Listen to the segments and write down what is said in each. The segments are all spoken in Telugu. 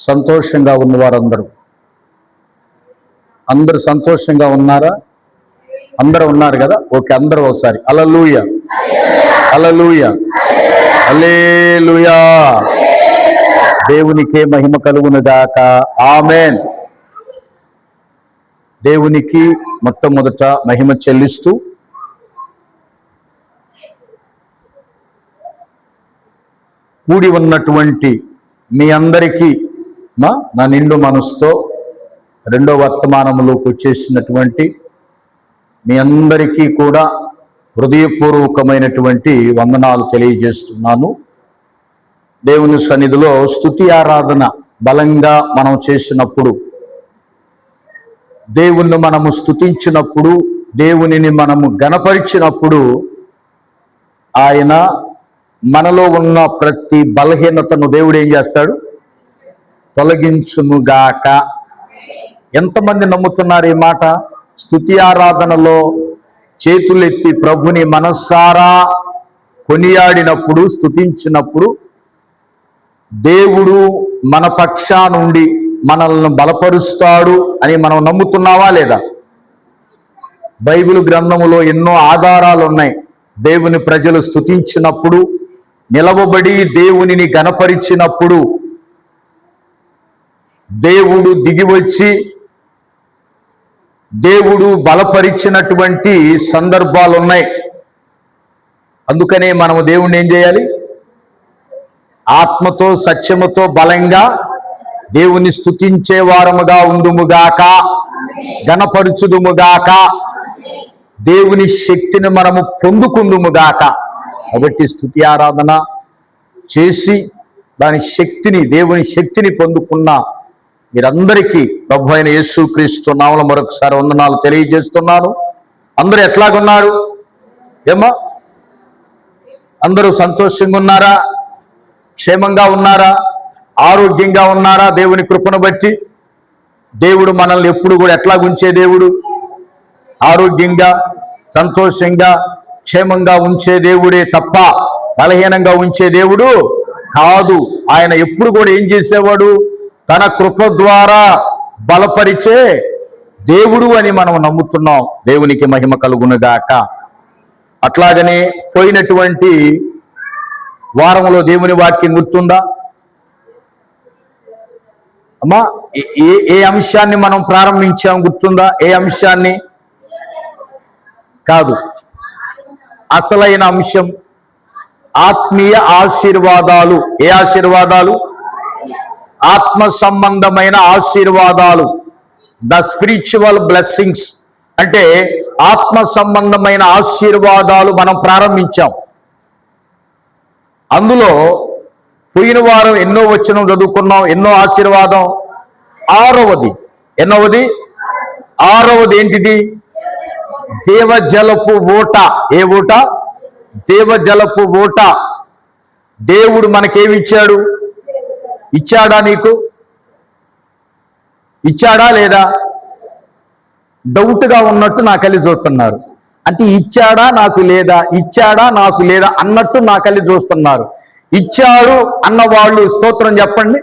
సంతోషంగా ఉన్న వారందరూ అందరూ సంతోషంగా ఉన్నారా? అందరూ ఉన్నారు కదా? ఓకే, అందరూ ఒకసారి హల్లెలూయా హల్లెలూయా హల్లెలూయా. దేవునికే మహిమ కలుగును గాక. ఆమేన్. దేవునికి మొట్టమొదట మహిమ చెల్లిస్తూ కూడి ఉన్నటువంటి మీ అందరికీ నా నిండు మనసుతో రెండో వర్తమానంలోకి వచ్చేసినటువంటి మీ అందరికీ కూడా హృదయపూర్వకమైనటువంటి వందనాలు తెలియజేస్తున్నాను. దేవుని సన్నిధిలో స్తుతి ఆరాధన బలంగా మనం చేసినప్పుడు, దేవుణ్ణి మనము స్తుతించినప్పుడు, దేవునిని మనము గణపరిచినప్పుడు ఆయన మనలో ఉన్న ప్రతి బలహీనతను దేవుడు ఏం చేస్తాడు? తొలగించునుగాక. ఎంతమంది నమ్ముతున్నారు ఈ మాట? స్తుతి ఆరాధనలో చేతులెత్తి ప్రభుని మనస్సారా కొనియాడినప్పుడు, స్తుతించినప్పుడు దేవుడు మన పక్షానుండి మనల్ని బలపరుస్తాడు అని మనం నమ్ముతున్నావా లేదా? బైబిల్ గ్రంథములో ఎన్నో ఆధారాలు ఉన్నాయి. దేవుని ప్రజలు స్తుతించినప్పుడు, నిలవబడి దేవునిని గణపరిచినప్పుడు దేవుడు దిగివచ్చి దేవుడు బలపరిచినటువంటి సందర్భాలు ఉన్నాయి. అందుకనే మనము దేవుణ్ణి ఏం చేయాలి? ఆత్మతో సత్యముతో బలంగా దేవుని స్తుతించే వారముగా ఉండుముగాక, గణపరుచుదుముగాక, దేవుని శక్తిని మనము పొందుకుందుముగాక. కాబట్టి స్తుతి ఆరాధన చేసి దాని శక్తిని, దేవుని శక్తిని పొందుకున్న మీరందరికీ ప్రభు అయిన యేసుక్రీస్తు నామములో మరొకసారి వందనాలు తెలియజేస్తున్నాను. అందరూ ఎట్లాగున్నారు? ఏమ్మా, అందరూ సంతోషంగా ఉన్నారా? క్షేమంగా ఉన్నారా? ఆరోగ్యంగా ఉన్నారా? దేవుని కృపను బట్టి దేవుడు మనల్ని ఎప్పుడు కూడా ఎట్లా ఉంచే దేవుడు? ఆరోగ్యంగా, సంతోషంగా, క్షేమంగా ఉంచే దేవుడే తప్ప బలహీనంగా ఉంచే దేవుడు కాదు. ఆయన ఎప్పుడు కూడా ఏం చేసేవాడు? తన కృప ద్వారా బలపరిచే దేవుడు అని మనం నమ్ముతున్నాం. దేవునికి మహిమ కలుగునుగాక. అట్లాగనే పోయినటువంటి వారంలో దేవుని వాక్యం గుర్తుందా అమ్మా? ఏ అంశాన్ని మనం ప్రారంభించాం గుర్తుందా? ఏ అంశాన్ని? కాదు, అసలైన అంశం ఆత్మీయ ఆశీర్వాదాలు. ఏ ఆశీర్వాదాలు? ఆత్మ సంబంధమైన ఆశీర్వాదాలు. ద స్పిరిచువల్ బ్లెస్సింగ్స్ అంటే ఆత్మ సంబంధమైన ఆశీర్వాదాలు మనం ప్రారంభించాం. అందులో పోయిన వారం ఎన్నో వచనం చదువుకున్నాం, ఎన్నో ఆశీర్వాదం. ఆరవది, ఎన్నవది? ఆరవది ఏంటిది? జీవజలపు ఊట. ఏ ఊట? జీవజలపు ఊట. దేవుడు మనకేమిచ్చాడు? ఇచ్చాడా? నీకు ఇచ్చాడా లేదా? డౌట్గా ఉన్నట్టు నా కళ్ళి చూస్తున్నారు. అంటే ఇచ్చాడా నాకు లేదా, ఇచ్చాడా నాకు లేదా అన్నట్టు నా కళ్ళి చూస్తున్నారు. ఇచ్చాడు అన్న వాళ్ళు స్తోత్రం చెప్పండి.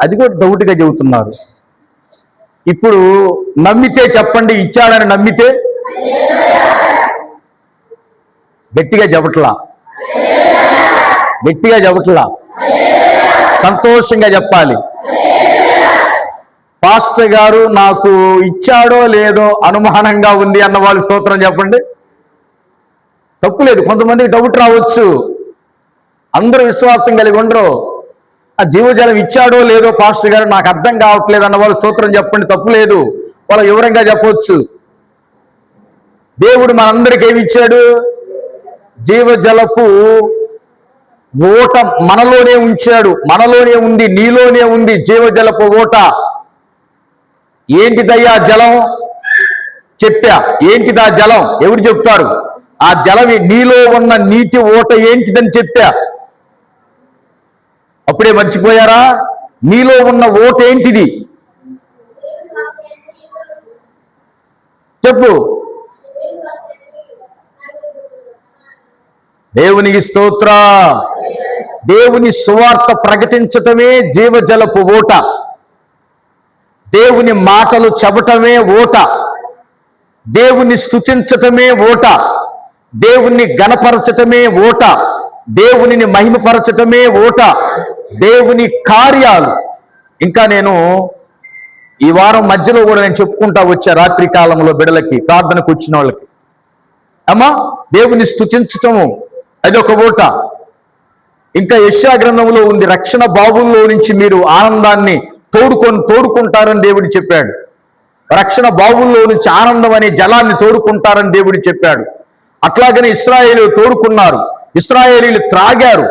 అది కూడా డౌట్గా చెబుతున్నారు. ఇప్పుడు నమ్మితే చెప్పండి, ఇచ్చాడని నమ్మితే. గట్టిగా చెప్పట్లా, గట్టిగా చెప్పట్లా, సంతోషంగా చెప్పాలి. పాస్టర్ గారు నాకు ఇచ్చాడో లేదో అనుమానంగా ఉంది అన్న వాళ్ళు స్తోత్రం చెప్పండి. తప్పులేదు, కొంతమందికి డౌట్ రావచ్చు. అందరూ విశ్వాసం కలిగి ఉండరు. ఆ జీవజలం ఇచ్చాడో లేదో పాస్టర్ గారు నాకు అర్థం కావట్లేదు అన్న వాళ్ళు స్తోత్రం చెప్పండి. తప్పులేదు, వాళ్ళు వివరంగా చెప్పవచ్చు. దేవుడు మనందరికి ఏమి ఇచ్చాడు? జీవజలపు ఓట మనలోనే ఉంచాడు. మనలోనే ఉంది, నీలోనే ఉంది జీవజలపు ఓట. ఏంటిదయ్యా జలం? చెప్పా. ఏంటిదా జలం? ఎవరు చెప్తారు? ఆ జలం నీలో ఉన్న నీటి ఓట ఏంటిదని చెప్పా. అప్పుడే మర్చిపోయారా? నీలో ఉన్న ఓట ఏంటిది చెప్పు. దేవునికి స్తోత్ర. దేవుని సువార్త ప్రకటించటమే జీవజలపు ఊట. దేవుని మాటలు చెప్పటమే ఊట. దేవుని స్తుతించటమే ఊట. దేవుణ్ణి గణపరచటమే ఊట. దేవునిని మహిమపరచటమే ఊట. దేవుని కార్యాలు. ఇంకా నేను ఈ వారం మధ్యలో కూడా నేను చెప్పుకుంటా వచ్చా, రాత్రి కాలంలో బిడలకి, ప్రార్థనకు వచ్చిన వాళ్ళకి, అమ్మా దేవుని స్తుతించటము అదొక ఊట. ఇంకా యెషయా గ్రంథంలో ఉంది, రక్షణ బావుల్లో నుంచి మీరు ఆనందాన్ని తోడుకుంటారని దేవుడు చెప్పాడు. రక్షణ బావుల్లో నుంచి ఆనందం అనే జలాన్ని తోడుకుంటారని దేవుడు చెప్పాడు. అట్లాగనే ఇశ్రాయేలీయులు తోడుకున్నారు, ఇశ్రాయేలీయులు త్రాగారు,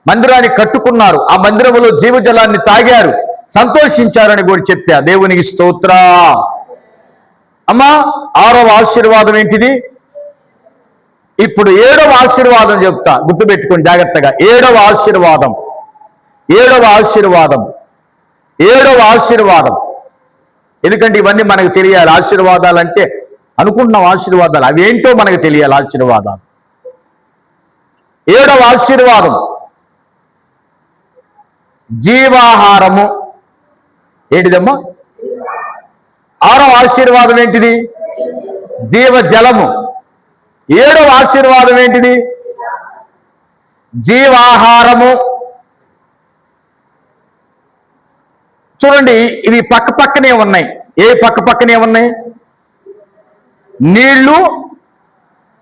మందిరాన్ని కట్టుకున్నారు, ఆ మందిరంలో జీవజలాన్ని తాగారు, సంతోషించారని కూడా చెప్పా. దేవునికి స్తోత్ర. అమ్మా 6వ ఆశీర్వాదం ఏంటిది? ఇప్పుడు 7వ ఆశీర్వాదం చెప్తా, గుర్తుపెట్టుకోండి జాగ్రత్తగా. 7వ ఆశీర్వాదం, 7వ ఆశీర్వాదం, 7వ ఆశీర్వాదం. ఎందుకంటే ఇవన్నీ మనకు తెలియాలి. ఆశీర్వాదాలు అంటే అనుకుంటున్నాం ఆశీర్వాదాలు, అవేంటో మనకు తెలియాలి ఆశీర్వాదాలు. 7వ ఆశీర్వాదం జీవాహారము. ఏంటిదమ్మా? 6వ ఆశీర్వాదం ఏంటిది? జీవజలము. 7వ ఆశీర్వాదం ఏంటిది? జీవాహారము. చూడండి, ఇవి పక్క పక్కనే ఉన్నాయి. ఏ పక్క పక్కనే ఉన్నాయి? నీళ్లు,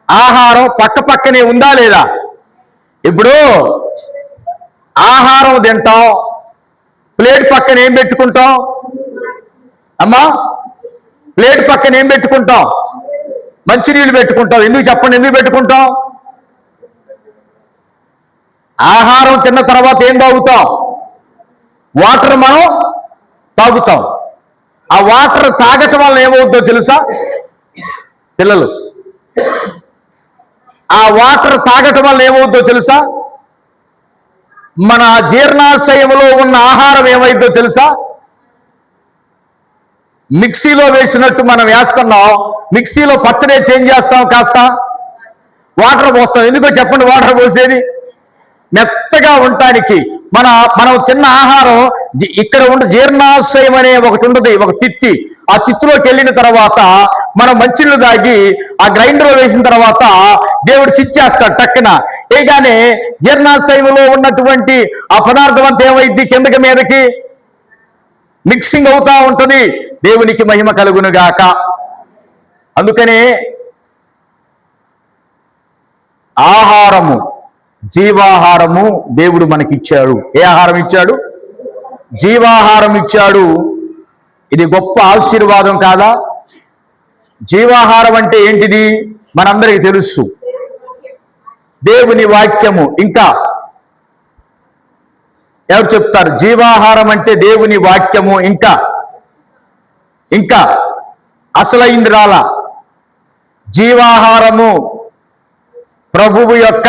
ఆహారం పక్క పక్కనే ఉందా లేదా? ఇప్పుడు ఆహారం తింటాం, ప్లేట్ పక్కన ఏం పెట్టుకుంటాం అమ్మా? ప్లేట్ పక్కన ఏం పెట్టుకుంటాం? మంచినీళ్ళు పెట్టుకుంటాం. ఎందుకు చెప్పండి, ఎందుకు పెట్టుకుంటాం? ఆహారం తిన్న తర్వాత ఏం తాగుతాం? వాటర్ మనం తాగుతాం. ఆ వాటర్ తాగటం వల్ల ఏమవుతుందో తెలుసా పిల్లలు? ఆ వాటర్ తాగటం వల్ల ఏమవుతుందో తెలుసా? మన జీర్ణాశయంలో ఉన్న ఆహారం ఏమైందో తెలుసా? మిక్సీలో వేసినట్టు మనం వేస్తున్నాం. మిక్సీలో పచ్చడేసి ఏం చేస్తాం? కాస్త వాటర్ పోస్తాం. ఎందుకో చెప్పండి వాటర్ పోసేది? మెత్తగా ఉండటానికి. మనం చిన్న ఆహారం ఇక్కడ ఉండే జీర్ణాశయం అనే ఒకటి ఉంటుంది, ఒక తిత్తి. ఆ తిత్తిలోకి వెళ్ళిన తర్వాత మనం మంచినీళ్ళు తాగి ఆ గ్రైండర్లో వేసిన తర్వాత దేవుడు సిచ్చేస్తాడు టక్కున. ఏగానే జీర్ణాశయంలో ఉన్నటువంటి ఆ పదార్థం అంతా ఏమైంది? కిందకి మీదకి మిక్సింగ్ అవుతా ఉంటుంది. దేవునికి మహిమ కలుగునుగాక. అందుకనే ఆహారము, జీవాహారము దేవుడు మనకిచ్చాడు. ఏ ఆహారం ఇచ్చాడు? జీవాహారం ఇచ్చాడు. ఇది గొప్ప ఆశీర్వాదం కాదా? జీవాహారం అంటే ఏంటిది మనందరికీ తెలుసు. దేవుని వాక్యము. ఇంకా ఎవరు చెప్తారు? జీవాహారం అంటే దేవుని వాక్యము. ఇంకా అసలైంది రాలా. జీవాహారము ప్రభువు యొక్క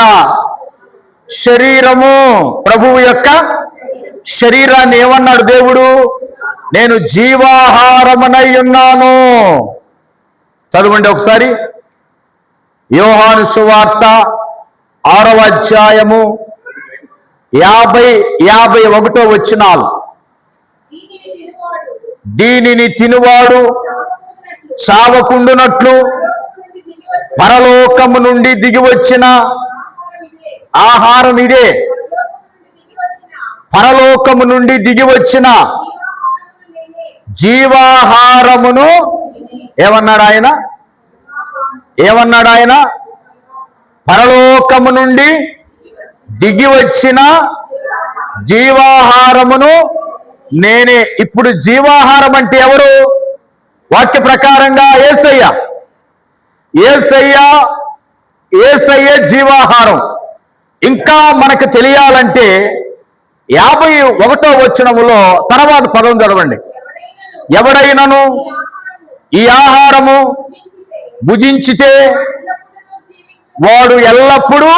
శరీరము. ప్రభువు యొక్క శరీరాన్ని ఏమన్నాడు దేవుడు? నేను జీవాహారమునై ఉన్నాను. చదవండి ఒకసారి. యోహాను సువార్త 6వ అధ్యాయము 51వ వచనాలు. దీనిని తినువాడు చావకుండునట్లు పరలోకము నుండి దిగి వచ్చిన ఆహారం ఇదే. పరలోకము నుండి దిగి వచ్చిన జీవాహారమును ఏమన్నాడు ఆయన? పరలోకము నుండి దిగి వచ్చిన జీవాహారమును నేనే. ఇప్పుడు జీవాహారం అంటే ఎవరు? వాక్య ప్రకారంగా యేసయ్య జీవాహారం. ఇంకా మనకు తెలియాలంటే 51వ వచనములో తర్వాత పదం చదవండి. ఎవడైనను ఈ ఆహారము భుజించితే వాడు ఎల్లప్పుడూ,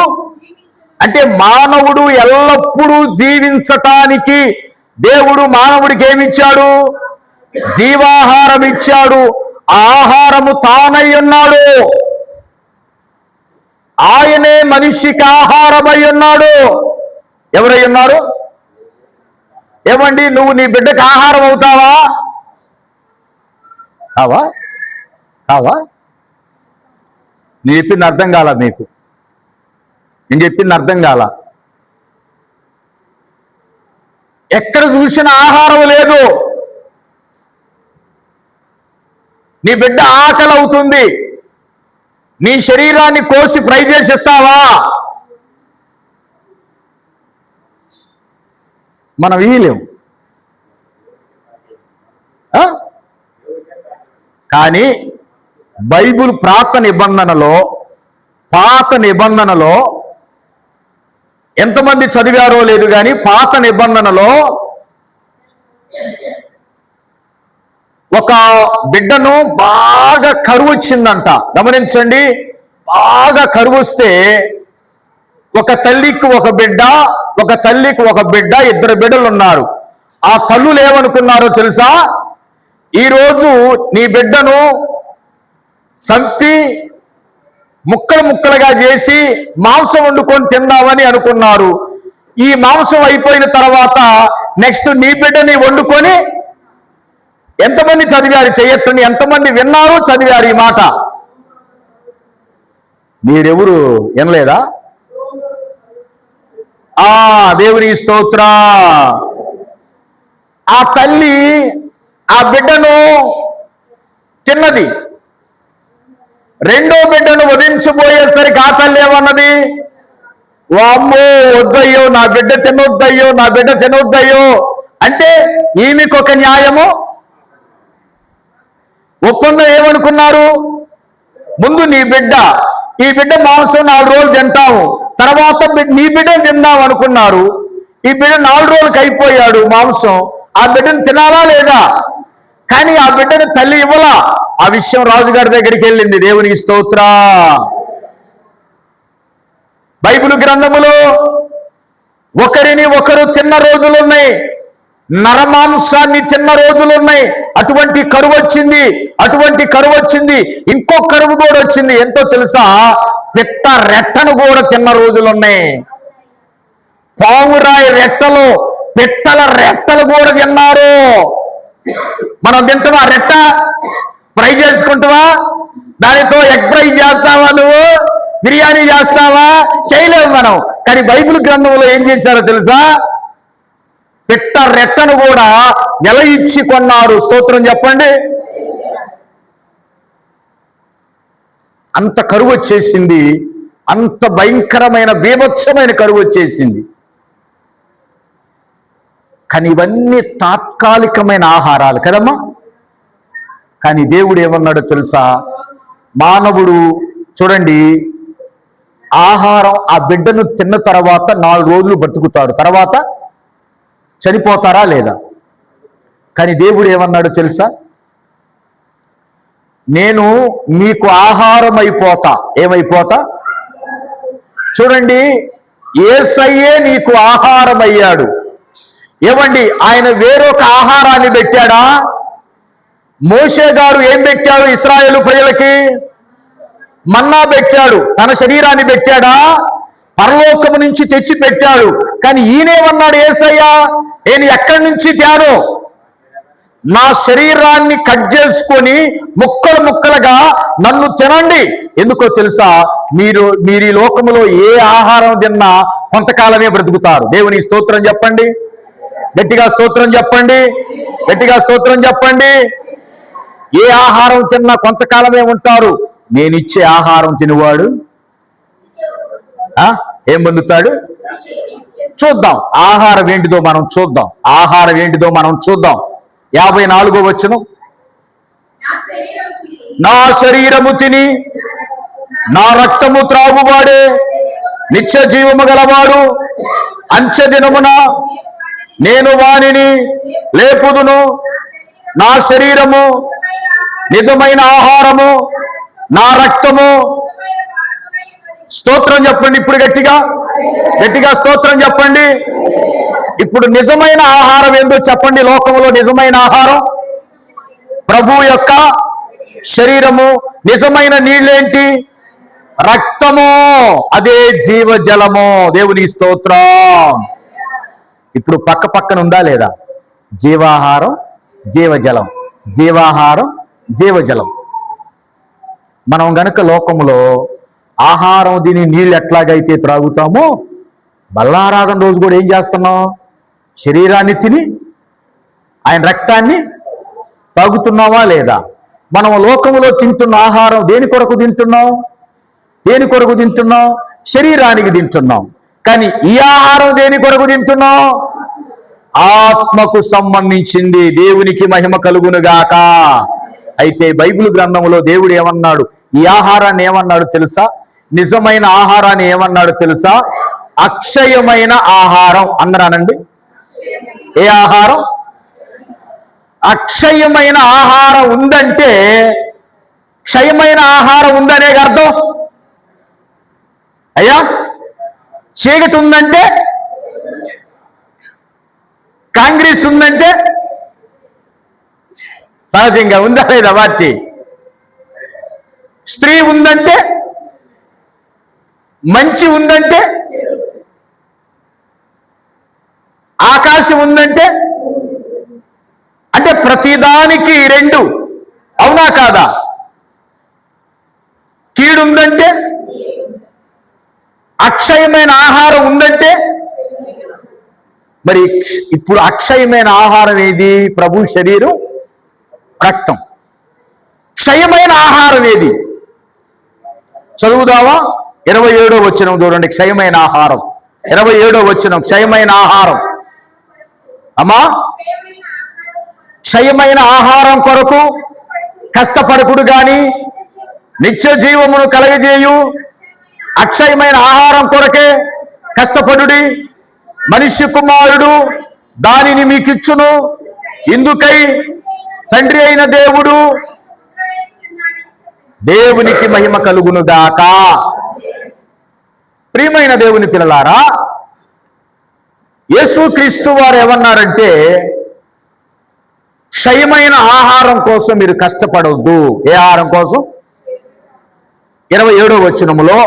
అంటే మానవుడు ఎల్లప్పుడూ జీవించటానికి దేవుడు మానవుడికి ఏమిచ్చాడు? జీవాహారం ఇచ్చాడు. ఆ ఆహారము తానై ఉన్నాడు. ఆయనే మనిషికి ఆహారమై ఉన్నాడు. ఎవరై ఉన్నారు? ఏమండి, నువ్వు నీ బిడ్డకు ఆహారం అవుతావా? కావా? కావా? నేను చెప్పింది అర్థం కాల మీకు? నేను చెప్పింది అర్థం కాల? ఎక్కడ చూసిన ఆహారం లేదు. నీ బిడ్డ ఆకలి అవుతుంది, నీ శరీరాన్ని కోసి ఫ్రై చేసి ఇస్తావా? మనం ఇయ్యలేము. కానీ బైబిల్ పాత నిబంధనలో ఎంతమంది చదివారో లేదు కానీ పాత నిబంధనలో ఒక బిడ్డను బాగా కరువు వచ్చిందంట. గమనించండి, బాగా కరువు వస్తే ఒక తల్లికి ఒక బిడ్డ, ఒక తల్లికి ఒక బిడ్డ, ఇద్దరు బిడ్డలు ఉన్నారు. ఆ తల్లులు ఏమనుకున్నారో తెలుసా? ఈరోజు నీ బిడ్డను చంపి ముక్కలు ముక్కలుగా చేసి మాంసం వండుకొని తిందామని అనుకున్నారు. ఈ మాంసం అయిపోయిన తర్వాత నెక్స్ట్ నీ బిడ్డని వండుకొని, ఎంతమంది చదివారు చెయ్యొద్దని? ఎంతమంది విన్నారు, చదివారు ఈ మాట? మీరెవరు వినలేదా? దేవుని స్తోత్ర. ఆ తల్లి ఆ బిడ్డను తిన్నది. రెండో బిడ్డను వధించబోయేసరికి ఆ తల్లి ఏమన్నది? వామ్మో, వద్దయ్యో, నా బిడ్డ తినొద్దయ్యో, నా బిడ్డ తినొద్దయ్యో అంటే ఈమెకు ఒక న్యాయము. ఒప్పందం ఏమనుకున్నారు? ముందు నీ బిడ్డ, ఈ బిడ్డ మాంసం 4 రోజులు తింటాము, తర్వాత నీ బిడ్డను తిందాం అనుకున్నారు. ఈ బిడ్డ 4 రోజులకి అయిపోయాడు మాంసం. ఆ బిడ్డను తినాలా లేదా? కానీ ఆ బిడ్డను తల్లి ఇవ్వలా. ఆ విషయం రాజుగారి దగ్గరికి వెళ్ళింది. దేవునికి స్తోత్ర. బైబిల్ గ్రంథములో ఒకరిని ఒకరు తిన్న రోజులున్నాయి, నరమాంసాన్ని తిన్న రోజులున్నాయి. అటువంటి కరువు వచ్చింది. ఇంకో కరువు కూడా వచ్చింది. ఎంతో తెలుసా? పిట్ట రెట్టను కూడా తిన్న రోజులున్నాయి. పావురాయి రెట్టలు, పిట్టల రెట్టలు కూడా తిన్నారు. మనం తింటావా? రెట్ట ఫ్రై చేసుకుంటావా? దానితో ఎగ్ ఫ్రై చేస్తావా? నువ్వు బిర్యానీ చేస్తావా? చేయలేవు మనం. కానీ బైబిల్ గ్రంథంలో ఏం చేశారో తెలుసా? పిట్ట రెట్టను కూడా నెల ఇచ్చి కొన్నారు. స్తోత్రం చెప్పండి. అంత కరువు వచ్చేసింది. అంత భయంకరమైన బీభత్సమైన కరువు వచ్చేసింది. కానీ ఇవన్నీ తాత్కాలికమైన ఆహారాలు కదమ్మా. కానీ దేవుడు ఏమన్నాడో తెలుసా? మానవుడు చూడండి, ఆహారం ఆ బిడ్డను తిన్న తర్వాత 4 రోజులు బతుకుతాడు, తర్వాత చనిపోతారా లేదా? కానీ దేవుడు ఏమన్నాడో తెలుసా? నేను మీకు ఆహారం అయిపోతా. ఏమైపోతా? చూడండి, యేసయ్యే నీకు ఆహారం అయ్యాడు. ఏమండి, ఆయన వేరొక ఆహారాన్ని పెట్టాడా? మోషే గారు ఏం పెట్టాడు? ఇశ్రాయేలు ప్రజలకి మన్నా పెట్టాడు. తన శరీరాన్ని పెట్టాడా? పరలోకము నుంచి తెచ్చి పెట్టాడు. కానీ ఈయనేమన్నాడు యేసయ్య? నేను ఎక్కడి నుంచి తేను? నా శరీరాన్ని కట్ చేసుకొని ముక్కలు ముక్కలుగా నన్ను తినండి. ఎందుకో తెలుసా? మీరు ఈ లోకములో ఏ ఆహారం తిన్నా కొంతకాలమే బ్రతుకుతారు. దేవుని స్తోత్రం చెప్పండి. గట్టిగా స్తోత్రం చెప్పండి. గట్టిగా స్తోత్రం చెప్పండి. ఏ ఆహారం తిన్నా కొంతకాలమే ఉంటారు. నేనిచ్చే ఆహారం తినేవాడు ఏం పొందుతాడు? చూద్దాం. ఆహారం ఏంటిదో మనం చూద్దాం. 54వ వచనం. నా శరీరము తిని నా రక్తము త్రాగువాడే నిత్య జీవము గలవాడు. అంచె దినమున నేను వానిని లేపుదును. నా శరీరము నిజమైన ఆహారము, నా రక్తము. స్తోత్రం చెప్పండి. ఇప్పుడు గట్టిగా స్తోత్రం చెప్పండి. ఇప్పుడు నిజమైన ఆహారం ఏందో చెప్పండి. లోకంలో నిజమైన ఆహారం ప్రభువు యొక్క శరీరము. నిజమైన నీళ్ళేంటి? రక్తము, అదే జీవజలము. దేవునికి స్తోత్రం. ఇప్పుడు పక్క పక్కన ఉందా లేదా? జీవాహారం, జీవజలం, జీవాహారం, జీవజలం. మనం గనుక లోకములో ఆహారం తిని నీళ్ళు ఎట్లాగైతే త్రాగుతామో, బల్లారాధన రోజు కూడా ఏం చేస్తున్నాం? శరీరాన్ని తిని ఆయన రక్తాన్ని తాగుతున్నావా లేదా? మనం లోకములో తింటున్న ఆహారం దేని కొరకు తింటున్నాం? దేని కొరకు తింటున్నాం? శరీరానికి తింటున్నాం. కానీ ఈ ఆహారం దేని కొరకు తింటున్నాం? ఆత్మకు సంబంధించింది. దేవునికి మహిమ కలుగునుగాక. అయితే బైబిల్ గ్రంథంలో దేవుడు ఏమన్నాడు? ఈ ఆహారాన్ని ఏమన్నాడు తెలుసా? నిజమైన ఆహారాన్ని ఏమన్నాడు తెలుసా? అక్షయమైన ఆహారం అన్నానండి. ఏ ఆహారం? అక్షయమైన ఆహారం ఉందంటే క్షయమైన ఆహారం ఉందనే అర్థం. అయ్యా, చీకటి ఉందంటే, కాంగ్రెస్ ఉందంటే సహజంగా ఉందా లేదా? పార్టీ. స్త్రీ ఉందంటే, మంచి ఉందంటే, ఆకాశం ఉందంటే, అంటే ప్రతిదానికి రెండు. అవునా కాదా? కీడుందంటే, అక్షయమైన ఆహారం ఉందంటే, మరి ఇప్పుడు అక్షయమైన ఆహారం ఏది? ప్రభు శరీరం, రక్తం. క్షయమైన ఆహారం ఏది? చదువుదావా? 27వ వచనం చూడండి. క్షయమైన ఆహారం 27వ వచనం. క్షయమైన ఆహారం. అమ్మా, క్షయమైన ఆహారం కొరకు కష్టపడకుడు గాని నిత్య జీవమును కలగజేయు అక్షయమైన ఆహారం కొరకే కష్టపడుడి. మనిషి కుమారుడు దానిని మీకిచ్చును. ఇందుకై తండ్రి అయిన దేవుడు, దేవునికి మహిమ కలుగునుగాక. ప్రియమైన దేవుని పిల్లలారా, యేసుక్రీస్తు వారు ఏమన్నారంటే, క్షయమైన ఆహారం కోసం మీరు కష్టపడవద్దు. ఏ ఆహారం కోసం? 27వ వచనములో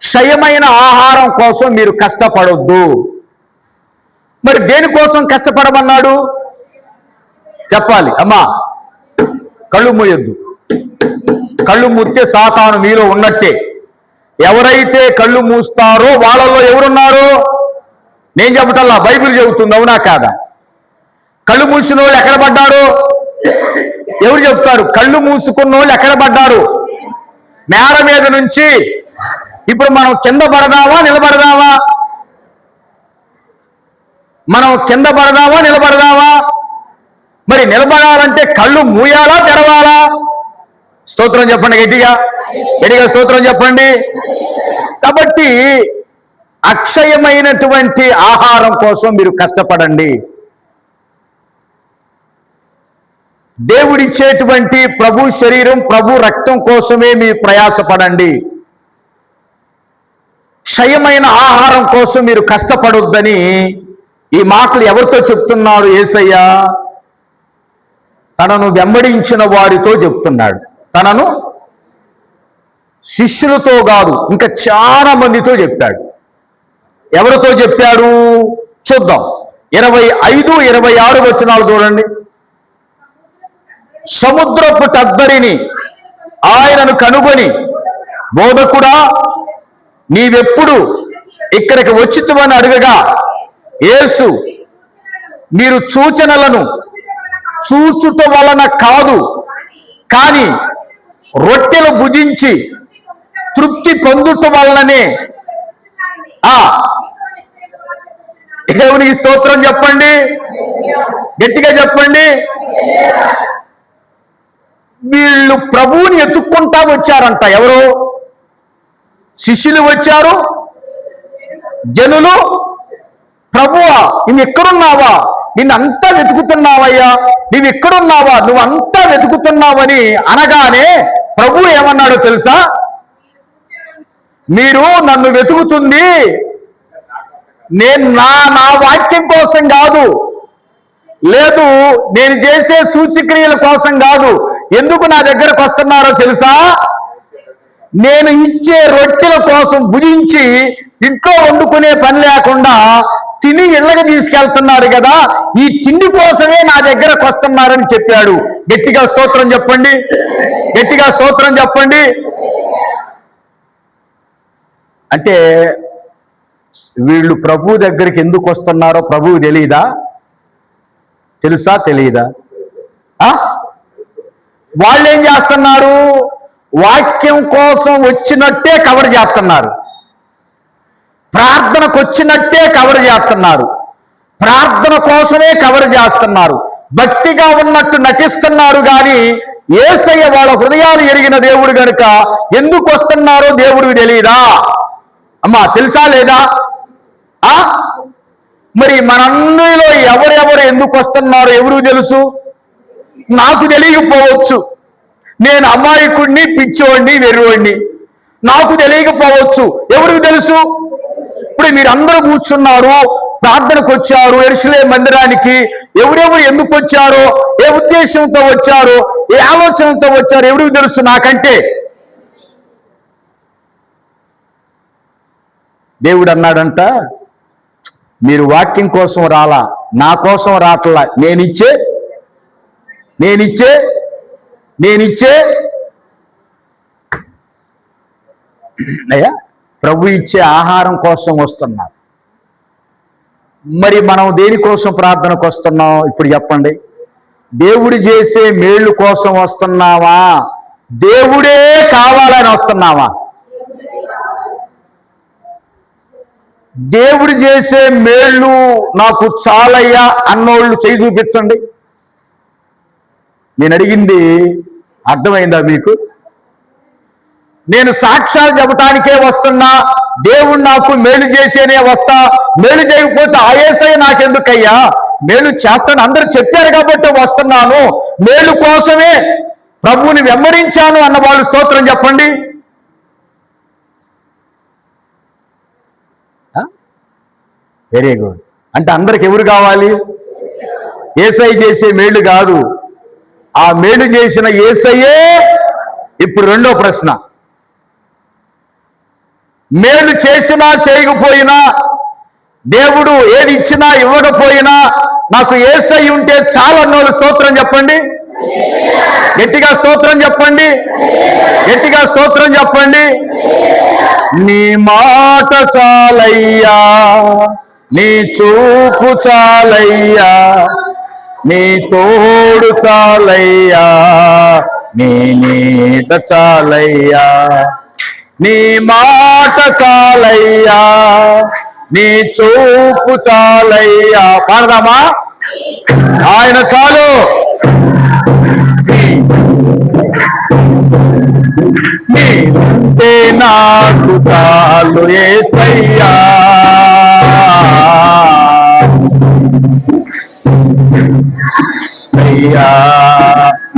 క్షయమైన ఆహారం కోసం మీరు కష్టపడవద్దు. మరి దేనికోసం కష్టపడమన్నాడు చెప్పాలి. అమ్మా, కళ్ళు మూయొద్దు. కళ్ళు మూస్తే సాతాను మీలో ఉన్నట్టే. ఎవరైతే కళ్ళు మూస్తారో వాళ్ళలో ఎవరున్నారు? నేను చెప్పటల్లా, బైబిల్ చెబుతుంది. అవునా కాదా? కళ్ళు మూసిన వాళ్ళు ఎక్కడ పడ్డారు? ఎవరు చెప్తారు? కళ్ళు మూసుకున్న వాళ్ళు ఎక్కడ పడ్డారు? మేడ మీద నుంచి. ఇప్పుడు మనం కింద పడదామా నిలబడదామా? మనం కింద పడదామా నిలబడదామా? మరి నిలబడాలంటే కళ్ళు మూయాలా తెరవాలా? స్తోత్రం చెప్పండి గట్టిగా. గట్టిగా స్తోత్రం చెప్పండి. కాబట్టి అక్షయమైనటువంటి ఆహారం కోసం మీరు కష్టపడండి. దేవుడిచ్చేటువంటి ప్రభు శరీరం, ప్రభు రక్తం కోసమే మీరు ప్రయాసపడండి. క్షయమైన ఆహారం కోసం మీరు కష్టపడొద్దని ఈ మాటలు ఎవరితో చెప్తున్నారు? యేసయ్య తనను వెంబడించిన వారితో చెప్తున్నాడు. తనను శిష్యులతో కాదు, ఇంకా చాలా మందితో చెప్పాడు. ఎవరితో చెప్పాడు చూద్దాం. 25, 26 వచనాలు చూడండి. సముద్రపు టద్దరిని ఆయనను కనుగొని, బోధకుడా నీవెప్పుడు ఇక్కడికి వచ్చితమని అడగగా, యేసు మీరు సూచనలను చూచుట వలన కాదు, కానీ రొట్టెలు భుజించి తృప్తి పొందుట వలననే. దేవునికి స్తోత్రం చెప్పండి. గట్టిగా చెప్పండి. వీళ్ళు ప్రభువుని ఎత్తుక్కుంటా వచ్చారంట. ఎవరు? శిష్యులు వచ్చారు, జనులు ప్రభువా నువ్వు ఎక్కడున్నావా? నిన్నంతా వెతుకుతున్నావయ్యా, నువ్వు ఎక్కడున్నావా, నువ్వంతా వెతుకుతున్నావని అనగానే ప్రభు ఏమన్నాడో తెలుసా? మీరు నన్ను వెతుకుతుంది నేను నా వాక్యం కోసం కాదు, లేదు నేను చేసే సూచక్రియల కోసం కాదు. ఎందుకు నా దగ్గరకు వస్తున్నారో తెలుసా? నేను ఇచ్చే రొట్టెల కోసం భుజించి ఇంట్లో వండుకునే పని లేకుండా తిని ఇళ్ళకి తీసుకెళ్తున్నారు కదా, ఈ తిండి కోసమే నా దగ్గరకు వస్తున్నారని చెప్పాడు. గట్టిగా స్తోత్రం చెప్పండి, గట్టిగా స్తోత్రం చెప్పండి. అంటే వీళ్ళు ప్రభు దగ్గరికి ఎందుకు వస్తున్నారో ప్రభువు తెలియదా? తెలుసా తెలియదా? వాళ్ళు ఏం చేస్తున్నారు? వాక్యం కోసం వచ్చినట్టే కవర్ చేస్తున్నారు, ప్రార్థనకు వచ్చినట్టే కవర్ చేస్తున్నారు, ప్రార్థన కోసమే కవర్ చేస్తున్నారు, భక్తిగా ఉన్నట్టు నటిస్తున్నారు. కానీ యేసయ్య వాళ్ళ హృదయాలు ఎరిగిన దేవుడు గనుక ఎందుకు వస్తున్నారో దేవుడికి తెలియదా? అమ్మా తెలుసా లేదా? మరి మనందరిలో ఎవరెవరు ఎందుకు వస్తున్నారో ఎవరికి తెలుసు? నాకు తెలియకపోవచ్చు. నేను అమాయకుడిని, పిచ్చోడిని, వెర్రోడిని, నాకు తెలియకపోవచ్చు. ఎవరికి తెలుసు? ఇప్పుడు మీరందరూ కూర్చున్నారు, ప్రార్థనకు వచ్చారు యెరూషలేము మందిరానికి. ఎవరెవరు ఎందుకు వచ్చారో, ఏ ఉద్దేశంతో వచ్చారో, ఏ ఆలోచనతో వచ్చారో ఎవరికి తెలుసు నాకంటే? దేవుడు అన్నాడంట, మీరు వాక్యం కోసం రాలా, నా కోసం రాట్లా, నేనిచ్చే అయ్యా ప్రభు ఇచ్చే ఆహారం కోసం వస్తున్నారు. మరి మనం దేనికోసం ప్రార్థనకు వస్తున్నాం? ఇప్పుడు చెప్పండి. దేవుడు చేసే మేళ్ళు కోసం వస్తున్నావా? దేవుడే కావాలని వస్తున్నావా? దేవుడు చేసే మేళ్ళు నాకు చాలయ్యా అన్నోళ్ళు చేయి చూపించండి. నేను అడిగింది అర్థమైందా మీకు? నేను సాక్ష్యాలు చెప్పటానికే వస్తున్నా, దేవుడు నాకు మేలు చేసేనే వస్తా, మేలు చేయకపోతే ఆ యేసయ్య నాకెందుకయ్యా, మేలు చేస్తాను అందరూ చెప్పారు కాబట్టి వస్తున్నాను, మేలు కోసమే ప్రభువుని వెంబడించాను అన్న వాళ్ళు స్తోత్రం చెప్పండి. Very good. అంటే అందరికి ఎవరు కావాలి? యేసయ్య చేసే మేలు కాదు, ఆ మేలు చేసిన యేసయ్యే. ఇప్పుడు రెండో ప్రశ్న, మేలు చేసినా చేయకపోయినా, దేవుడు ఏది ఇచ్చినా ఇవ్వకపోయినా నాకు యేసయ్య ఉంటే చాలన్నోళ్ళు స్తోత్రం చెప్పండి, గట్టిగా స్తోత్రం చెప్పండి, గట్టిగా స్తోత్రం చెప్పండి. నీ మాట చాలయ్యా, నీ చూపు చాలయ్యా, నీ తోడు చాలయ్యా, నీ నీడ చాలయ్యా, నీ మాట చాలయ్యా, నీ చూపు చాలయ్యా. పాడదామా? ఆయన చాలు. నీవంటే నాకు చాలు యేసయ్యా,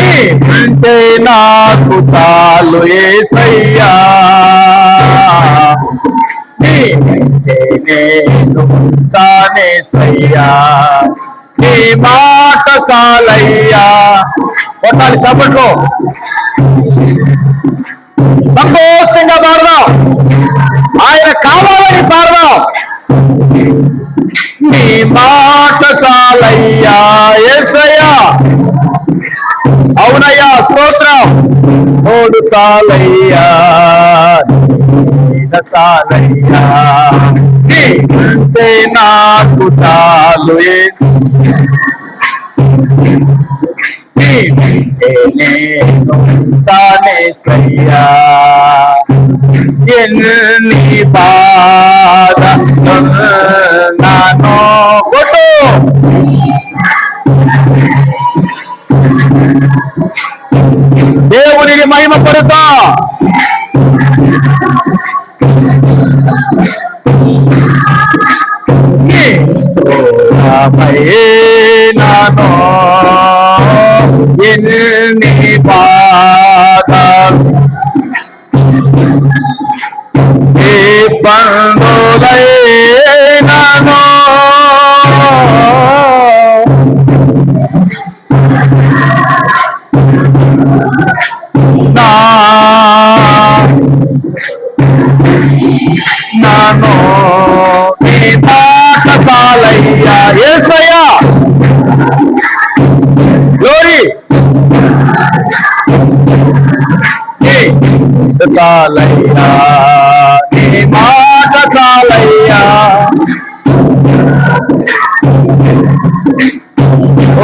నీవంటే నాకు చాలు యేసయ్యా, నీవంటే నేను తానేసయ్యా, నీ మాట చాలయ్యా. కొట్టాలి చప్పట్లు, సంతోషంగా పాడదాం, ఆయన కావాలని పాడదాం. నీ మాట చాలయ్యా యేసయ్యా, అవునయ్యా స్తోత్రం. తోడు చాలయ్యా, నీడ చాలయ్యా, నీవంటే నాకు చాలు, నేను తానేసయ్యా. ఎన్ని బాధ నానో కొట్టు, దేవుడిని మహిమ పరుతా. నానో ఎన్ని బాధ ఏ పండులైనానో, నా యేసయ్యా గ్లోరీ. చాలయ్యా నీ మాట చాలయ్యా,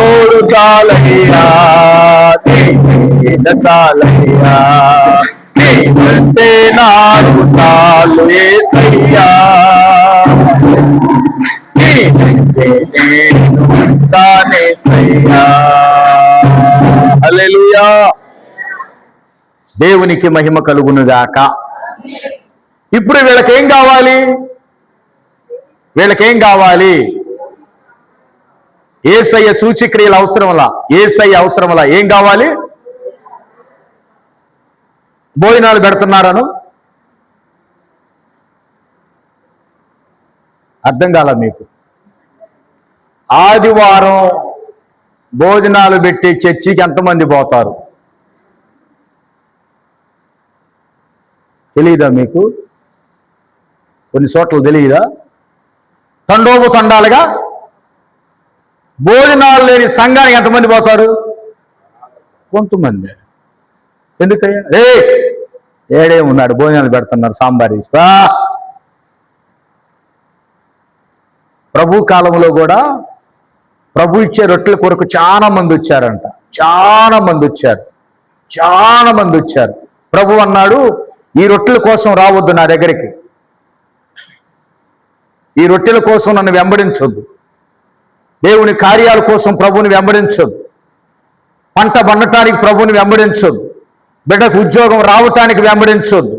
ఓడు చాలయ్యా నీ చాలయ్యా, నీవంటే నాకు చాలు యేసయ్యా, హల్లెలూయా. దేవునికి మహిమ కలుగునుగాక. ఇప్పుడు వీళ్ళకేం కావాలి? వీళ్ళకేం కావాలి? యేసయ్య సూచక్రియలు అవసరంలా, యేసయ్య అవసరంలా. ఏం కావాలి? భోజనాలు పెడుతున్నారను అర్థం కాల మీకు? ఆదివారం భోజనాలు పెట్టి చర్చికి ఎంతమంది పోతారు తెలియదా మీకు? కొన్ని చోట్ల తెలియదా? తండోపు తండాలుగా భోజనాలు లేని సంఘానికి ఎంతమంది పోతారు? కొంతమంది. ఎందుకయ్యా? ఏడే ఉన్నాడు, భోజనాలు పెడుతున్నారు, సాంబార్ ఇస్తా. ప్రభు కాలంలో కూడా ప్రభు ఇచ్చే రొట్టెల కొరకు చాలా మంది వచ్చారంట. చాలా మంది వచ్చారు. ప్రభు అన్నాడు, ఈ రొట్టెల కోసం రావద్దు నా దగ్గరికి, ఈ రొట్టెల కోసం నన్ను వెంబడించొద్దు, దేవుని కార్యాల కోసం ప్రభువుని వెంబడించొద్దు, పంట పండటానికి ప్రభువుని వెంబడించొద్దు, బిడ్డకు ఉద్యోగం రావటానికి వెంబడించొద్దు,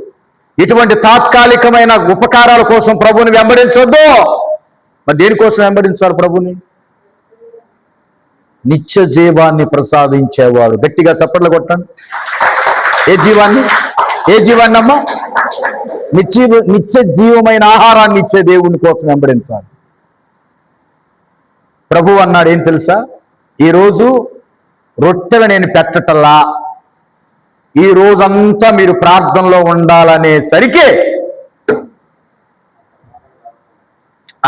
ఇటువంటి తాత్కాలికమైన ఉపకారాల కోసం ప్రభువుని వెంబడించొద్దు. మరి దేనికోసం వెంబడించాలి ప్రభుని? నిత్య జీవాన్ని ప్రసాదించేవాడు. గట్టిగా చప్పట్లు కొట్టండి. ఏ జీవాన్ని అమ్మా? నిత్య జీవమైన ఆహారాన్ని ఇచ్చే దేవుని కోసం వెంబడించాలి. ప్రభు అన్నాడు ఏం తెలుసా? ఈరోజు రొట్టెలు నేను పెట్టటల్లా, ఈ రోజంతా మీరు ప్రార్థనలో ఉండాలనేసరికి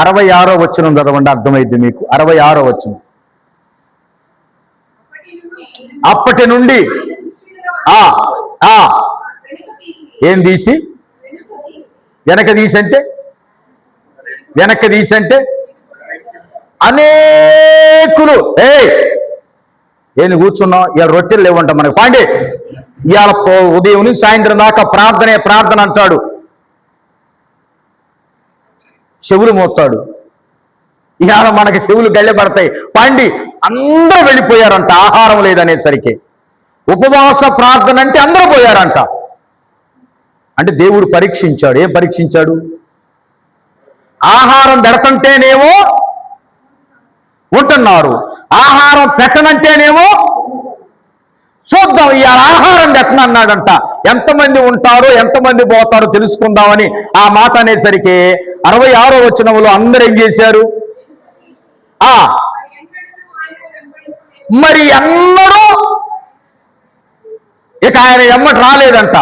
66వ వచనం చదవండి, అర్థమైంది మీకు. 66వ వచనం. అప్పటి నుండి ఏం తీసి? వెనక తీసంటే అనేకులు. ఏంది కూర్చున్నాం? ఇవాళ రొట్టెలు లేవంట మనకు. పాండే ఇవాళ ఉదయం నుంచి సాయంత్రం దాకా ప్రార్థన అంటాడు, చెవులు మోస్తాడు. ఇవాళ మనకి చెవులు గళ్ళె పడతాయి. పాండి అందరూ వెళ్ళిపోయారంట ఆహారం లేదనేసరికి. ఉపవాస ప్రార్థన అంటే అందరూ పోయారంట. అంటే దేవుడు పరీక్షించాడు. ఏం పరీక్షించాడు? ఆహారం పెడతంటేనేమో ఉంటున్నారు, ఆహారం పెట్టనంటేనేమో చూద్దాం ఇవాళ ఆహారం పెట్టనన్నాడంట. ఎంతమంది ఉంటారో ఎంతమంది పోతారో తెలుసుకుందామని ఆ మాట అనేసరికి 66వ వచనంలో అందరూ ఏం చేశారు? మరి అందరూ ఇక ఆయన ఎమ్మటి రాలేదంట.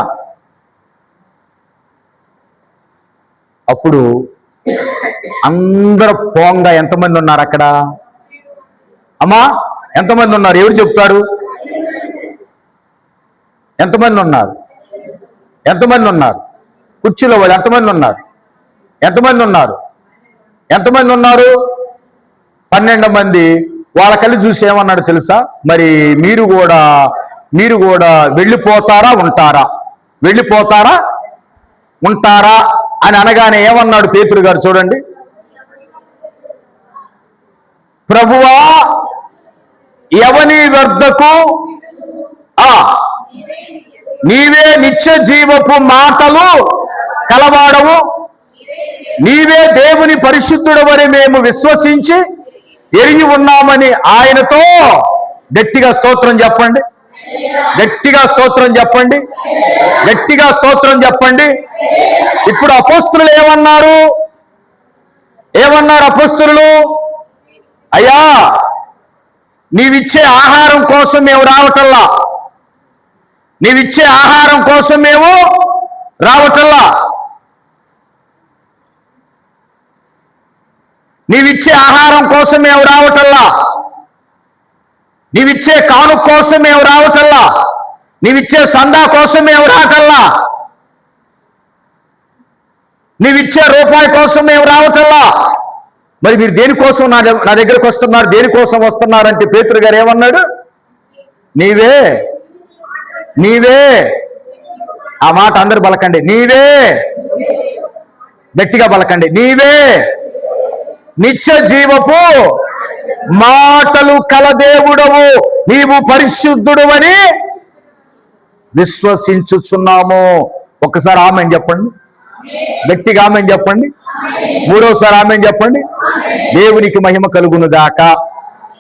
అప్పుడు అందరూ పోంగా ఎంతమంది ఉన్నారు అక్కడ? అమ్మా ఎంతమంది ఉన్నారు? ఎవరు చెప్తాడు? ఎంతమంది ఉన్నారు? కుర్చీలో వాళ్ళు ఎంతమంది ఉన్నారు? 12 మంది. వాళ్ళ కళ్ళు చూసి ఏమన్నాడు తెలుసా? మరి మీరు కూడా వెళ్ళిపోతారా ఉంటారా అని అనగానే ఏమన్నాడు పేతురు గారు? చూడండి, ప్రభువా ఎవని వద్దకు నీవే నిత్య జీవపు మాటలు కలవాడవు, నీవే దేవుని పరిశుద్ధుడవని మేము విశ్వసించి ఎరిగి ఉన్నామని ఆయనతో గట్టిగా స్తోత్రం చెప్పండి. ఇప్పుడు అపోస్తలులు ఏమన్నారు? అపోస్తలులు, అయ్యా నీవిచ్చే ఆహారం కోసం మేము రావటల్లా, నీవిచ్చే ఆహారం కోసం మేము రావటల్లా, నీవిచ్చే కాను కోసం మేము రావటల్లా, నీవిచ్చే సందా కోసం మేము రావటల్లా, నీవిచ్చే రూపాయి కోసం మేము రావటల్లా. మరి మీరు దేనికోసం నా దగ్గరకు వస్తున్నారు, దేనికోసం వస్తున్నారంటే పేతురు గారు ఏమన్నాడు? నీవే నీవే. ఆ మాట అందరు పలకండి, నీవే. గట్టిగా పలకండి, నీవే నిత్య జీవపు మాటలు కల దేవుడవు, నీవు పరిశుద్ధుడవని విశ్వసించుచున్నాము. ఒక్కసారి ఆమేన్ చెప్పండి, గట్టిగా ఆమేన్ చెప్పండి, మూడోసారి ఆమేన్ చెప్పండి. దేవునికి మహిమ కలుగును గాక.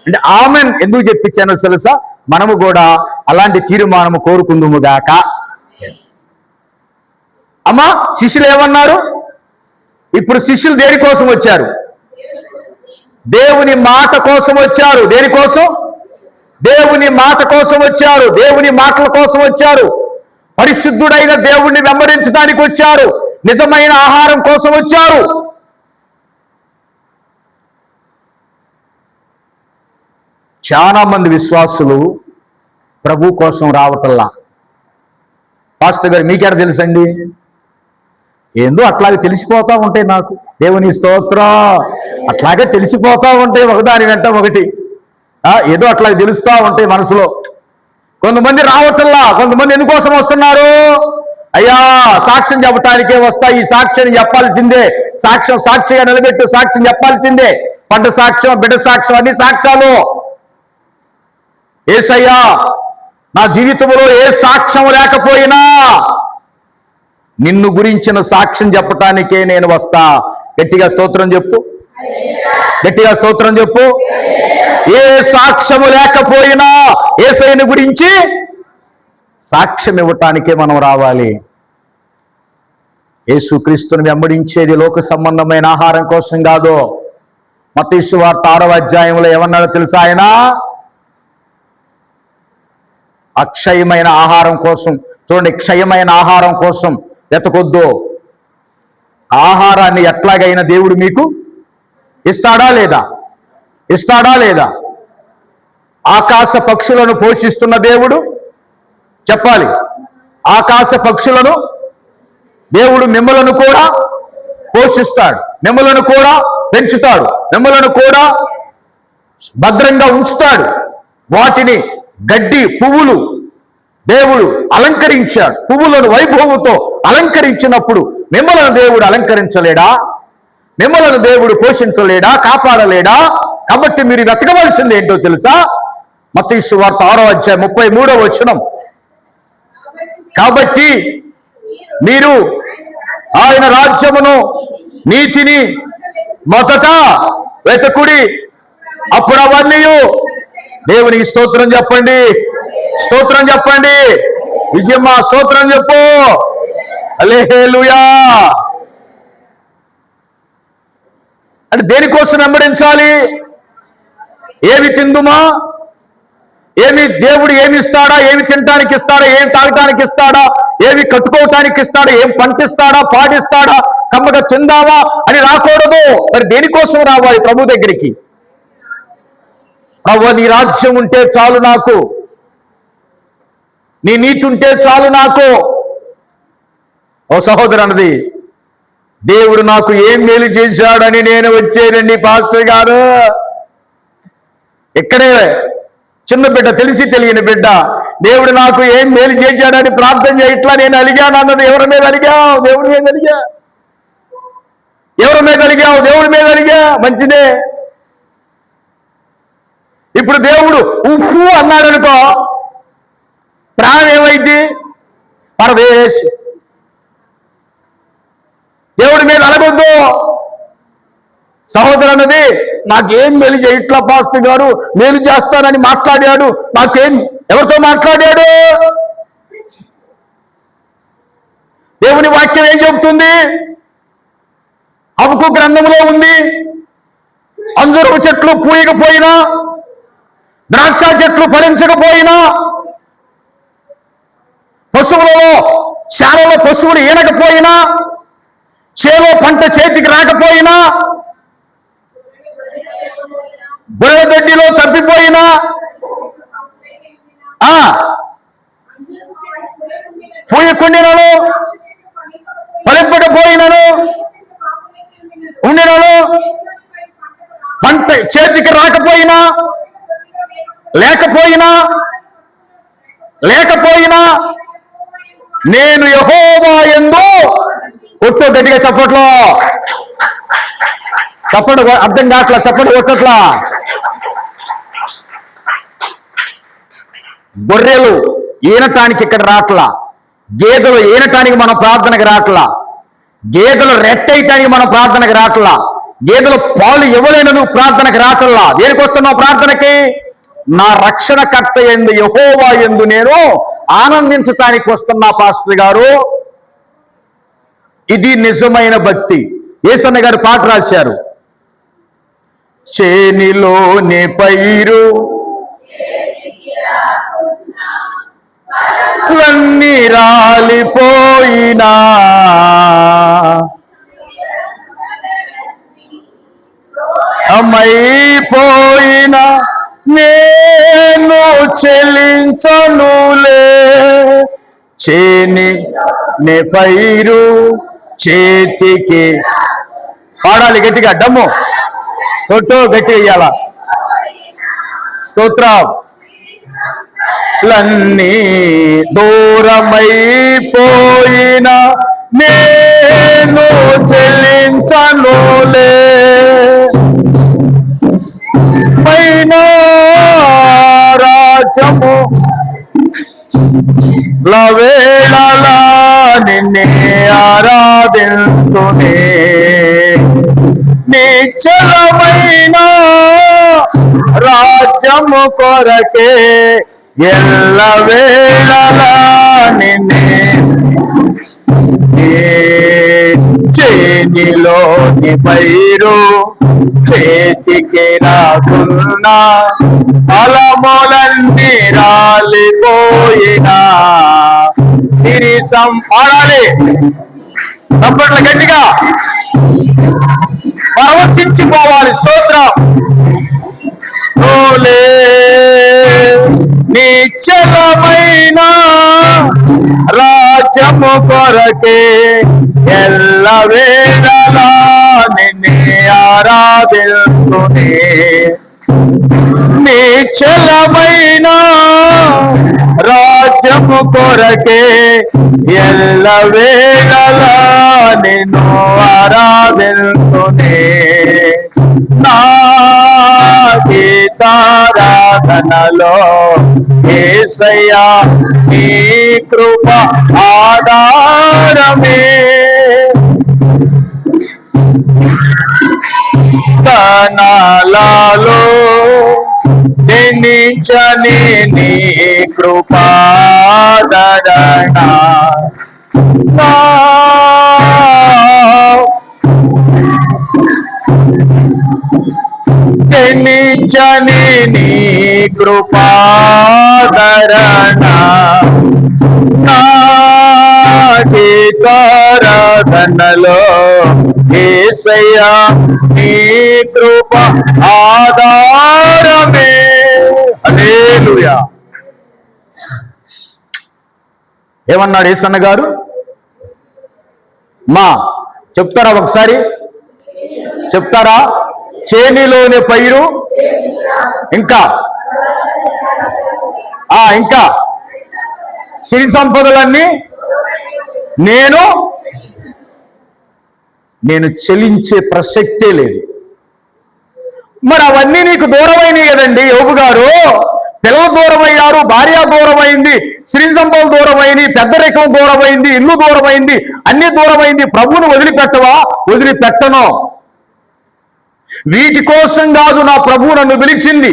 అంటే ఆమేన్ ఎందుకు చెప్పించానో తెలుసా? మనము కూడా అలాంటి తీర్మానము కోరుకుందుము గాక. అమ్మా శిష్యులు ఏమన్నారు? ఇప్పుడు శిష్యులు దేనికోసం వచ్చారు? దేవుని మాట కోసం వచ్చారు. దేనికోసం? దేవుని మాట కోసం వచ్చారు, దేవుని మాటల కోసం వచ్చారు, పరిశుద్ధుడైన దేవుణ్ణి వెంబడించడానికి వచ్చారు, నిజమైన ఆహారం కోసం వచ్చారు. చాలా మంది విశ్వాసులు ప్రభు కోసం రావటల్లా. పాస్టర్ గారు మీకెక్కడ తెలుసండి? ఏందో అట్లాగే తెలిసిపోతా ఉంటాయి నాకు. దేవుని స్తోత్రం. అట్లాగే తెలిసిపోతా ఉంటాయి, ఒకదాని వెంట ఒకటి. ఏదో అట్లాగే తెలుస్తూ ఉంటాయి మనసులో. కొంతమంది రావటల్లా. కొంతమంది ఎందుకోసం వస్తున్నారు? అయ్యా సాక్ష్యం చెప్పటానికే వస్తా, ఈ సాక్ష్యాన్ని చెప్పాల్సిందే, సాక్షిగా నిలబెట్టు, సాక్ష్యం చెప్పాల్సిందే. పంట సాక్ష్యం, బిడ్డ సాక్ష్యం, అన్ని సాక్ష్యాలు. యేసయ్యా నా జీవితంలో ఏ సాక్ష్యం లేకపోయినా నిన్ను గురించిన సాక్ష్యం చెప్పటానికే నేను వస్తా. గట్టిగా స్తోత్రం చెప్పు, గట్టిగా స్తోత్రం చెప్పు. ఏ సాక్ష్యము లేకపోయినా యేసయ్యను గురించి సాక్ష్యం ఇవ్వటానికే మనం రావాలి. యేసుక్రీస్తుని వెంబడించేది లోక సంబంధమైన ఆహారం కోసం కాదు. మత్తయి సువార్త 6వ అధ్యాయంలో ఏమన్నారో తెలుసా? ఆయన అక్షయమైన ఆహారం కోసం, చూడండి, క్షయమైన ఆహారం కోసం వెతకొద్దు. ఆహారాన్ని ఎట్లాగైనా దేవుడు మీకు ఇస్తాడా లేదా? ఇస్తాడా లేదా? ఆకాశ పక్షులను పోషిస్తున్న దేవుడు చెప్పాలి. ఆకాశ పక్షులను దేవుడు మిమ్మలను కూడా పోషిస్తాడు, మిమ్మలను కూడా పెంచుతాడు, మిమ్మలను కూడా భద్రంగా ఉంచుతాడు. వాటిని గడ్డి పువ్వులు దేవుడు అలంకరించాడు. పువ్వులను వైభవంతో అలంకరించినప్పుడు మిమ్మలను దేవుడు అలంకరించలేడా? మిమ్మలను దేవుడు పోషించలేడా? కాపాడలేడా? కాబట్టి మీరు వెతకవలసింది ఏంటో తెలుసా? మత్తయి సువార్త 6వ అధ్యాయం 33వ వచనం. కాబట్టి మీరు ఆయన రాజ్యమును నీతిని మొదట వెతకుడి, అప్పుడు అవన్నీ. దేవునికి స్తోత్రం చెప్పండి, స్తోత్రం చెప్పండి. విజయమ్మ స్తోత్రం చెప్పు. హల్లెలూయా. అంటే దేనికోసం వెంబడించాలి? ఏమి తిందుమా? దేవుడు ఏమి ఇస్తాడా? ఏమి తినటానికి ఇస్తాడా? ఏమి తాగటానికి ఇస్తాడా? ఏమి కట్టుకోవటానికి ఇస్తాడా? ఏం పంటిస్తాడా? పాటిస్తాడా? కమ్మగా చెందావా అని రాకూడదు. మరి దేనికోసం రావాలి ప్రభు దగ్గరికి? ప్రభు నీ రాజ్యం ఉంటే చాలు నాకు, నీ నీతి ఉంటే చాలు నాకు. ఓ సహోదరు అన్నది, దేవుడు నాకు ఏం మేలు చేశాడని నేను వచ్చేనండి పాస్టర్ గారు. ఇక్కడే చిన్న బిడ్డ, తెలిసి తెలియని బిడ్డ, దేవుడు నాకు ఏం మేలు చేశాడని ప్రార్థన చేయట్లా నేను అలిగాను అన్నది. ఎవరి మీద అలిగావు? దేవుడి మీద అలిగా. ఎవరి మీద అలిగావు? దేవుడి మీద అలిగా. మంచిదే. ఇప్పుడు దేవుడు ఉఫ్ఫు అన్నాడు అనుకో, ప్రాణం ఏమైంది? పరదేశ్. దేవుడి మీద అలగొద్దు. సహోదరు అన్నది, నాకేం మేలు చేయట్లా పాస్టర్ గారు, మేలు చేస్తానని మాట్లాడాడు. నాకేం, ఎవరితో మాట్లాడాడు? దేవుని వాక్యం ఏం చెబుతుంది? హబక్కూకు గ్రంథంలో ఉంది. అంజూరపు చెట్లు పూయకపోయినా, ద్రాక్ష చెట్లు ఫలించకపోయినా, పశువులలో శాలలో పశువులు ఈనకపోయినా, చేలో పంట చేతికి రాకపోయినా, పూయకుండినను ఫలింపకపోయినను ఉండినను పంట చేతికి లేకపోయినా నేను యెహోవా యందు కొట్టు. గట్టిగా చప్పట్లో చప్పడు అర్థం కావట్లా, చప్పడు కొట్టట్లా. గొర్రెలు ఈనటానికి ఇక్కడ రాట్లా, గేదెలు ఈనటానికి మనం ప్రార్థనకి రాట్లా, గేదెలు రెట్టేయటానికి మనం ప్రార్థనకి రాట్లా, గేదెలు పాలు ఇవ్వలేను నువ్వు ప్రార్థనకి రాట్లా. దేనికి వస్తున్నావు ప్రార్థనకి? నా రక్షణకర్త యందు యెహోవా యందు నేను ఆనందించటానికి వస్తున్నా పాస్టర్ గారు. ఇది నిజమైన భక్తి. యేసన్న గారు పాట రాశారు, చేనిలోని పైరు లన్నీ రాలిపోయినా అమ్మైపోయినా నేను చెల్లించనులే. చేని పైరు చేతికి పాడాలి గట్టిగా, డమ్ము కొట్టు గట్టిగా ఇయ్యాల. స్తోత్రం. లన్నీ దూరమైపోయినా నేను చెల్లించనులే. పైన రాజ్యము లవేళలా నిన్నే ఆరాధింతునే. నిశ్చలమైన రాజ్యము కొరకే ఎల్లవేళలా నిన్నే. చేనిలోని పైరు చేతికి రాకున్నా ఫలములన్నీ రాలిపోయినా సిరి సంపాడాలి. తప్పట్ల గట్టిగా పరవశించిపోవాలి. స్తోత్రం. నిశ్చలమైన రాజ్యము కొరకే ఎల్లవేళలా నిన్నే ఆరాధింతునే. నిశ్చలమైన రాజ్యము కొరకే ఎల్లవేళలా నిన్ను ఆరాధింతునే. నా గీతారాధనలో యేసయ్యా నీ కృప ఆధారమే. కనాలలో జనించని నీ కృపాదరణ జనించని నీ కృపాదరణ నారాధనలో యేసయ్యా నీ కృప ఆధారమే. హల్లెలూయా. ఏమన్నాడు యేసన్న గారు? మా చెప్తారా ఒకసారి? చెప్తారా? చేనిలోని పైరు ఇంకా ఇంకా సిరి సంపదలన్నీ నేను చెల్లించే ప్రసక్తే లేదు. మరి అవన్నీ నీకు దూరమైనవి కదండి యోబు గారు. పిల్లలు దూరమయ్యారు, భార్య దూరమైంది, సిరి సంపదలు దూరమైంది, పెద్ద రకం దూరమైంది, ఇల్లు దూరమైంది, అన్ని దూరమైంది. ప్రభువును వదిలిపెట్టవా? వదిలిపెట్టను. వీటి కోసం కాదు నా ప్రభువు నన్ను పిలిచింది.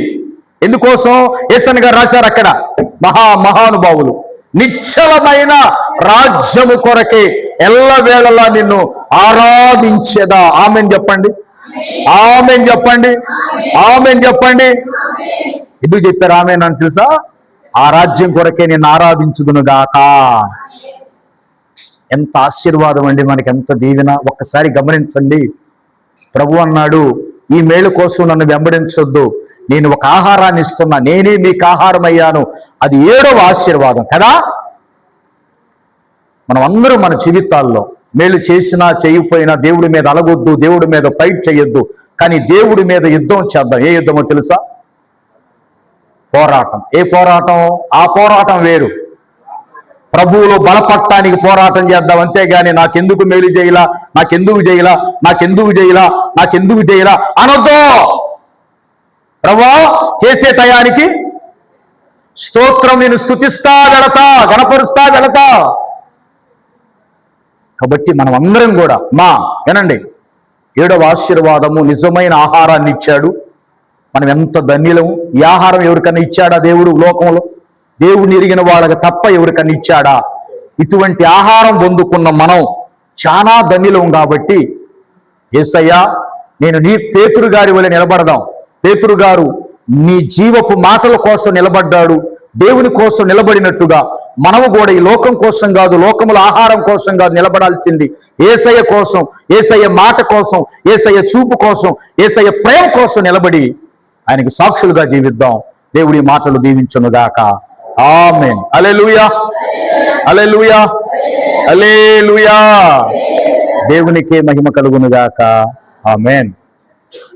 ఎందుకోసం? యేసన్న గారు రాశారు అక్కడ, మహానుభావులు నిశ్చలమైన రాజ్యము కొరకే ఎల్లవేళలా నిన్ను ఆరాధించేదా. ఆమెన్ చెప్పండి, ఆమెన్ చెప్పండి, ఆమెన్ చెప్పండి. ఎందుకు చెప్పారు ఆమెన్ అని తెలుసా? ఆ రాజ్యం కొరకే నేను ఆరాధించుదును గాక. ఎంత ఆశీర్వాదం అండి, మనకి ఎంత దీవెన. ఒక్కసారి గమనించండి. ప్రభు అన్నాడు, ఈ మేలు కోసం నన్ను వెంబడించొద్దు, నేను ఒక ఆహారాన్ని ఇస్తున్నా, నేనే మీకు ఆహారం అయ్యాను. అది 7వ ఆశీర్వాదం కదా. మనం అందరం మన జీవితాల్లో మేలు చేసినా చేయకపోయినా దేవుడి మీద అలగొద్దు, దేవుడి మీద ఫైట్ చేయొద్దు, కానీ దేవుడి మీద యుద్ధం చేద్దాం. ఏ యుద్ధమో తెలుసా? పోరాటం. ఏ పోరాటం? ఆ పోరాటం వేరు. ప్రభువులో బలపడటానికి పోరాటం చేద్దాం, అంతేగాని నాకెందుకు మేలు చేయలా, నాకెందుకు చేయలా, నాకెందుకు చేయలా, నాకెందుకు చేయలా అనొద్దు. ప్రభువా చేసే టయానికి స్తోత్రం, నేను స్తుతిస్తా వెళతా, గణపరుస్తా వెళతా. కాబట్టి మనం అందరం కూడా వినండి, 7వ ఆశీర్వాదము నిజమైన ఆహారాన్ని ఇచ్చాడు. మనం ఎంత ధన్యులము. ఈ ఆహారం ఎవరికన్నా ఇచ్చాడా దేవుడు లోకంలో? దేవుని ఎరిగిన వాళ్ళకి తప్ప ఎవరికన్నా ఇచ్చాడా? ఇటువంటి ఆహారం పొందుకున్న మనం చాలా ధన్యులం. కాబట్టి యేసయ్యా, నేను నీ పేతురు గారి వలె నిలబడదాం. పేతురు గారు నీ జీవపు మాటల కోసం నిలబడ్డాడు. దేవుని కోసం నిలబడినట్టుగా మనము కూడా ఈ లోకం కోసం కాదు, లోకముల ఆహారం కోసం కాదు నిలబడాల్సింది, యేసయ్య కోసం, యేసయ్య మాట కోసం, యేసయ్య చూపు కోసం, యేసయ్య ప్రేమ కోసం నిలబడి ఆయనకి సాక్షులుగా జీవిద్దాం. దేవుడి మాటలు దీవించునుగాక. ఆమేన్. హల్లెలూయా, హల్లెలూయా, హల్లెలూయా. దేవునికే మహిమ కలుగునుగాక. ఆమేన్.